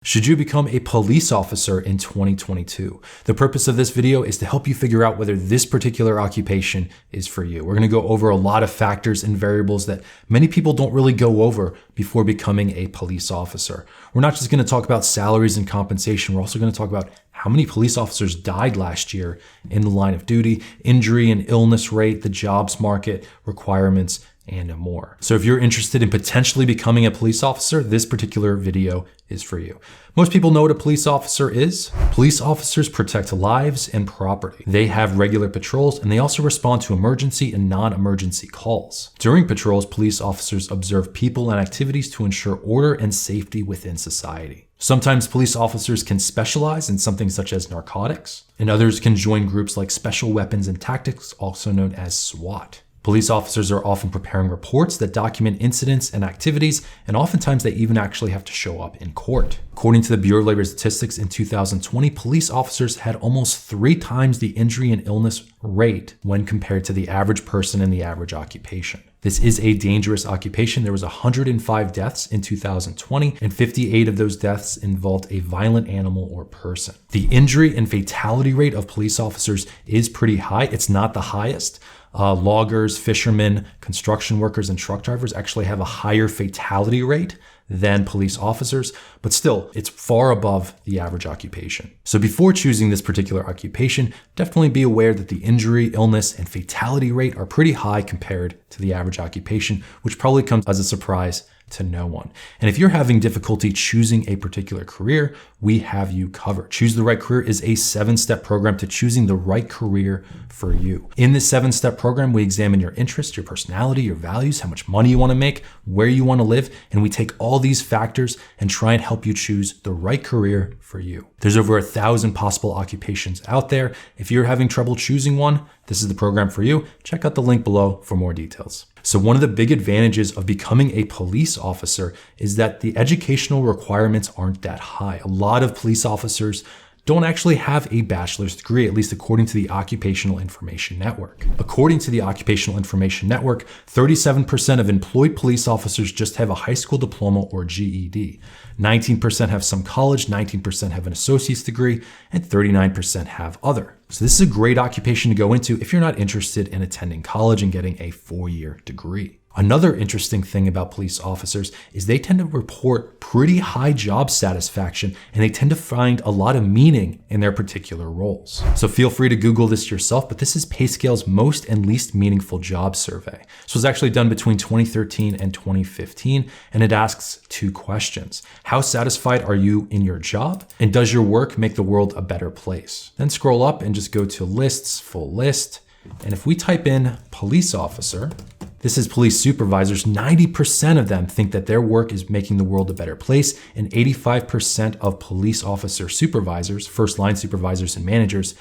Should you become a police officer in 2022? The purpose of this video is to help you figure out whether this particular occupation is for you. We're going to go over a lot of factors and variables that many people don't really go over before becoming a police officer. We're not just going to talk about salaries and compensation. We're also going to talk about how many police officers died last year in the line of duty, injury and illness rate, the jobs market, requirements, and more. So if you're interested in potentially becoming a police officer, this particular video is for you. Most people know what a police officer is. Police officers protect lives and property. They have regular patrols, and they also respond to emergency and non-emergency calls. During patrols, police officers observe people and activities to ensure order and safety within society. Sometimes police officers can specialize in something such as narcotics, and others can join groups like Special Weapons and Tactics, also known as SWAT. Police officers are often preparing reports that document incidents and activities, and oftentimes they even actually have to show up in court. According to the Bureau of Labor Statistics in 2020, police officers had almost 3 times the injury and illness rate when compared to the average person in the average occupation. This is a dangerous occupation. There was 105 deaths in 2020, and 58 of those deaths involved a violent animal or person. The injury and fatality rate of police officers is pretty high. It's not the highest. Loggers, fishermen, construction workers, and truck drivers actually have a higher fatality rate than police officers, but still, it's far above the average occupation. So before choosing this particular occupation, definitely be aware that the injury, illness, and fatality rate are pretty high compared to the average occupation, which probably comes as a surprise to no one. And if you're having difficulty choosing a particular career, we have you covered. Choose the Right Career is a 7-step program to choosing the right career for you. In this 7-step program, we examine your interests, your personality, your values, how much money you want to make, where you want to live, and we take all these factors and try and help you choose the right career for you. There's over 1,000 possible occupations out there. If you're having trouble choosing one, this is the program for you. Check out the link below for more details. So one of the big advantages of becoming a police officer is that the educational requirements aren't that high. A lot of police officers don't actually have a bachelor's degree, at least according to the Occupational Information Network. According to the Occupational Information Network, 37% of employed police officers just have a high school diploma or GED. 19% have some college, 19% have an associate's degree, and 39% have other. So this is a great occupation to go into if you're not interested in attending college and getting a 4-year degree. Another interesting thing about police officers is they tend to report pretty high job satisfaction, and they tend to find a lot of meaning in their particular roles. So feel free to Google this yourself, but this is PayScale's most and least meaningful job survey. This was actually done between 2013 and 2015, and it asks 2 questions. How satisfied are you in your job? And does your work make the world a better place? Then scroll up and just go to lists, full list. And if we type in police officer, this is police supervisors. 90% of them think that their work is making the world a better place, and 85% of police officer supervisors, first line supervisors and managers,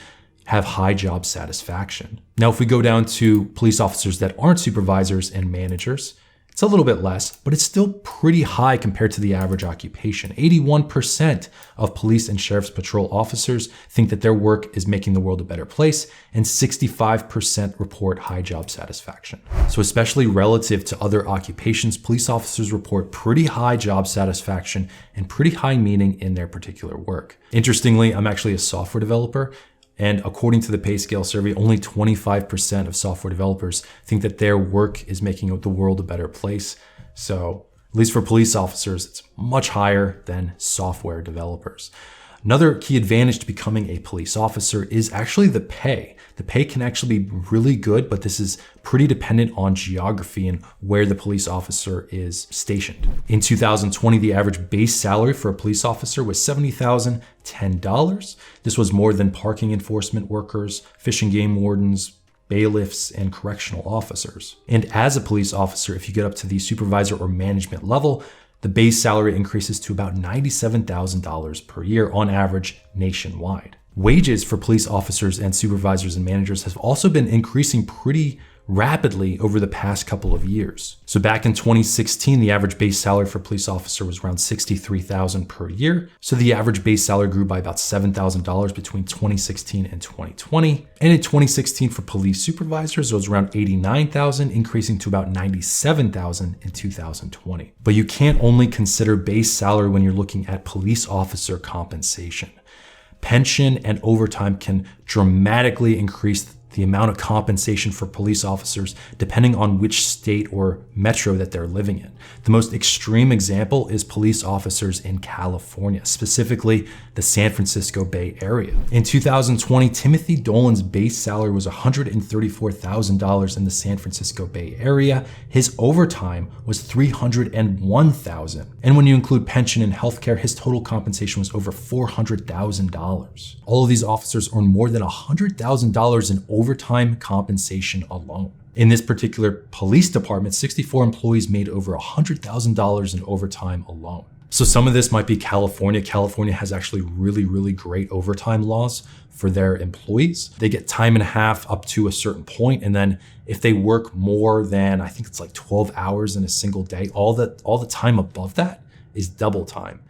have high job satisfaction. Now, if we go down to police officers that aren't supervisors and managers, it's a little bit less, but it's still pretty high compared to the average occupation. 81% of police and sheriff's patrol officers think that their work is making the world a better place, and 65% report high job satisfaction. So especially relative to other occupations, police officers report pretty high job satisfaction and pretty high meaning in their particular work. Interestingly, I'm actually a software developer, and according to the PayScale survey, only 25% of software developers think that their work is making the world a better place. So at least for police officers, it's much higher than software developers. Another key advantage to becoming a police officer is actually the pay. The pay can actually be really good, but this is pretty dependent on geography and where the police officer is stationed. In 2020, the average base salary for a police officer was $70,010. This was more than parking enforcement workers, fish and game wardens, bailiffs, and correctional officers. And as a police officer, if you get up to the supervisor or management level, the base salary increases to about $97,000 per year on average nationwide. Wages for police officers and supervisors and managers have also been increasing pretty rapidly over the past couple of years. So back in 2016, the average base salary for a police officer was around $63,000 per year. So the average base salary grew by about $7,000 between 2016 and 2020. And in 2016 for police supervisors, it was around $89,000, increasing to about $97,000 in 2020. But you can't only consider base salary when you're looking at police officer compensation. Pension and overtime can dramatically increase the amount of compensation for police officers depending on which state or metro that they're living in. The most extreme example is police officers in California, specifically the San Francisco Bay Area. In 2020, Timothy Dolan's base salary was $134,000 in the San Francisco Bay Area. His overtime was $301,000. And when you include pension and healthcare, his total compensation was over $400,000. All of these officers earn more than $100,000 in overtime compensation alone. In this particular police department, 64 employees made over $100,000 in overtime alone. So some of this might be California. California has actually really great overtime laws for their employees. They get time and a half up to a certain point, and then if they work more than, I think it's like 12 hours in a single day, all the time above that is double time.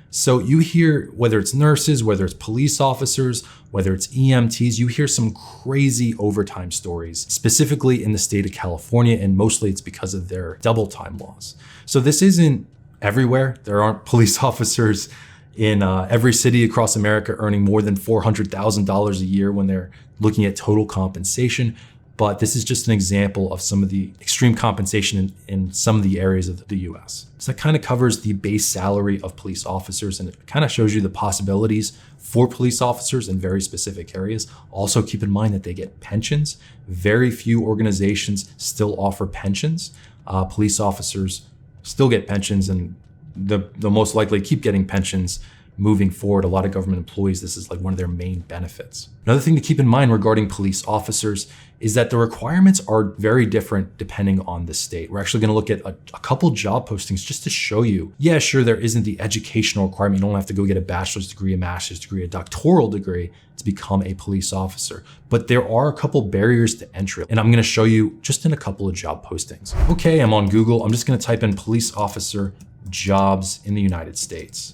So you hear, whether it's nurses, whether it's police officers, whether it's EMTs, you hear some crazy overtime stories, specifically in the state of California, and mostly it's because of their double time laws. So this isn't everywhere. There aren't police officers in every city across America earning more than $400,000 a year when they're looking at total compensation. But this is just an example of some of the extreme compensation in some of the areas of the US. So that kind of covers the base salary of police officers, and it kind of shows you the possibilities for police officers in very specific areas. Also keep in mind that they get pensions. Very few organizations still offer pensions. Police officers still get pensions, and they'll most likely keep getting pensions moving forward. A lot of government employees, this is like one of their main benefits. Another thing to keep in mind regarding police officers is that the requirements are very different depending on the state. We're actually going to look at a couple job postings just to show you, yeah, sure, there isn't the educational requirement. You don't have to go get a bachelor's degree, a master's degree, a doctoral degree to become a police officer. But there are a couple barriers to entry, and I'm going to show you just in a couple of job postings. Okay, I'm on Google. I'm just going to type in police officer jobs in the United States.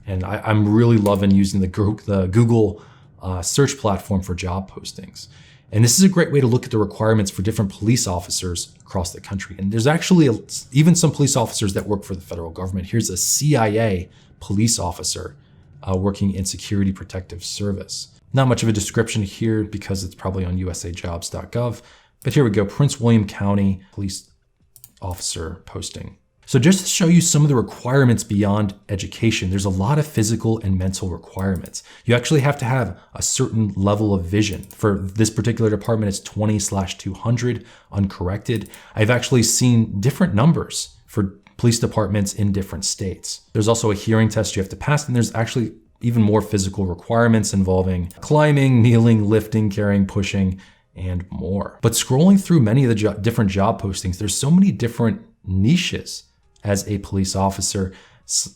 And I'm really loving using the Google search platform for job postings. And this is a great way to look at the requirements for different police officers across the country. And there's actually even some police officers that work for the federal government. Here's a CIA police officer working in Security Protective Service. Not much of a description here because it's probably on usajobs.gov. But here we go, Prince William County police officer posting. So just to show you some of the requirements beyond education, there's a lot of physical and mental requirements. You actually have to have a certain level of vision. For this particular department, it's 20/200 uncorrected. I've actually seen different numbers for police departments in different states. There's also a hearing test you have to pass, and there's actually even more physical requirements involving climbing, kneeling, lifting, carrying, pushing, and more. But scrolling through many of the different job postings, there's so many different niches as a police officer,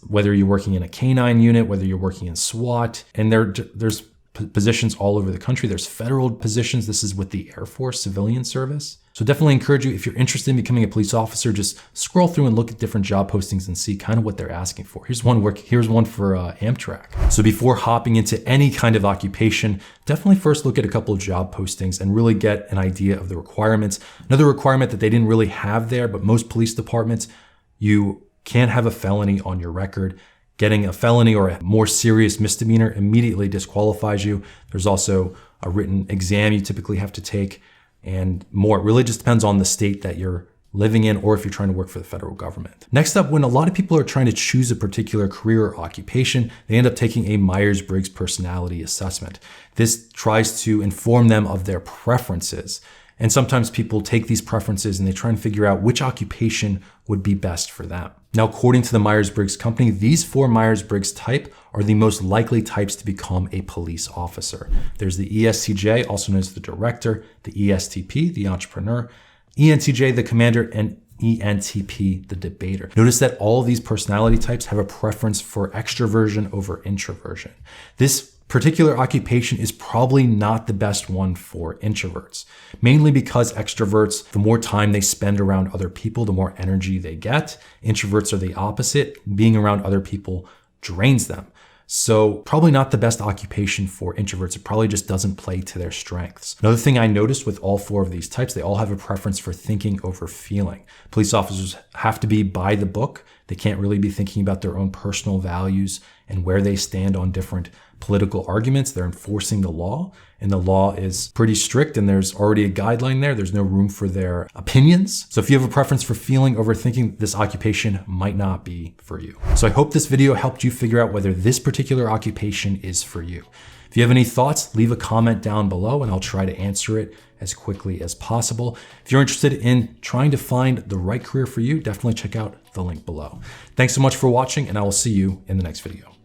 whether you're working in a canine unit, whether you're working in SWAT, and there's positions all over the country. There's federal positions. This is with the Air Force Civilian Service. So definitely encourage you, if you're interested in becoming a police officer, just scroll through and look at different job postings and see kind of what they're asking for. Here's one for Amtrak. So before hopping into any kind of occupation, definitely first look at a couple of job postings and really get an idea of the requirements. Another requirement that they didn't really have there, but most police departments, you can't have a felony on your record. Getting a felony or a more serious misdemeanor immediately disqualifies you. There's also a written exam you typically have to take and more. It really just depends on the state that you're living in or if you're trying to work for the federal government. Next up, when a lot of people are trying to choose a particular career or occupation, they end up taking a Myers-Briggs personality assessment. This tries to inform them of their preferences. And sometimes people take these preferences and they try and figure out which occupation would be best for them. Now, according to the Myers-Briggs company, these 4 Myers-Briggs type are the most likely types to become a police officer. There's the ESTJ, also known as the director, the ESTP, the entrepreneur, ENTJ, the commander, and ENTP, the debater. Notice that all of these personality types have a preference for extroversion over introversion. This particular occupation is probably not the best one for introverts, mainly because extroverts, the more time they spend around other people, the more energy they get. Introverts are the opposite. Being around other people drains them. So probably not the best occupation for introverts. It probably just doesn't play to their strengths. Another thing I noticed with all four of these types, they all have a preference for thinking over feeling. Police officers have to be by the book. They can't really be thinking about their own personal values and where they stand on different political arguments. They're enforcing the law, and the law is pretty strict, and there's already a guideline there. There's no room for their opinions. So if you have a preference for feeling over thinking, this occupation might not be for you. So I hope this video helped you figure out whether this particular occupation is for you. If you have any thoughts, leave a comment down below and I'll try to answer it as quickly as possible. If you're interested in trying to find the right career for you, definitely check out the link below. Thanks so much for watching, and I will see you in the next video.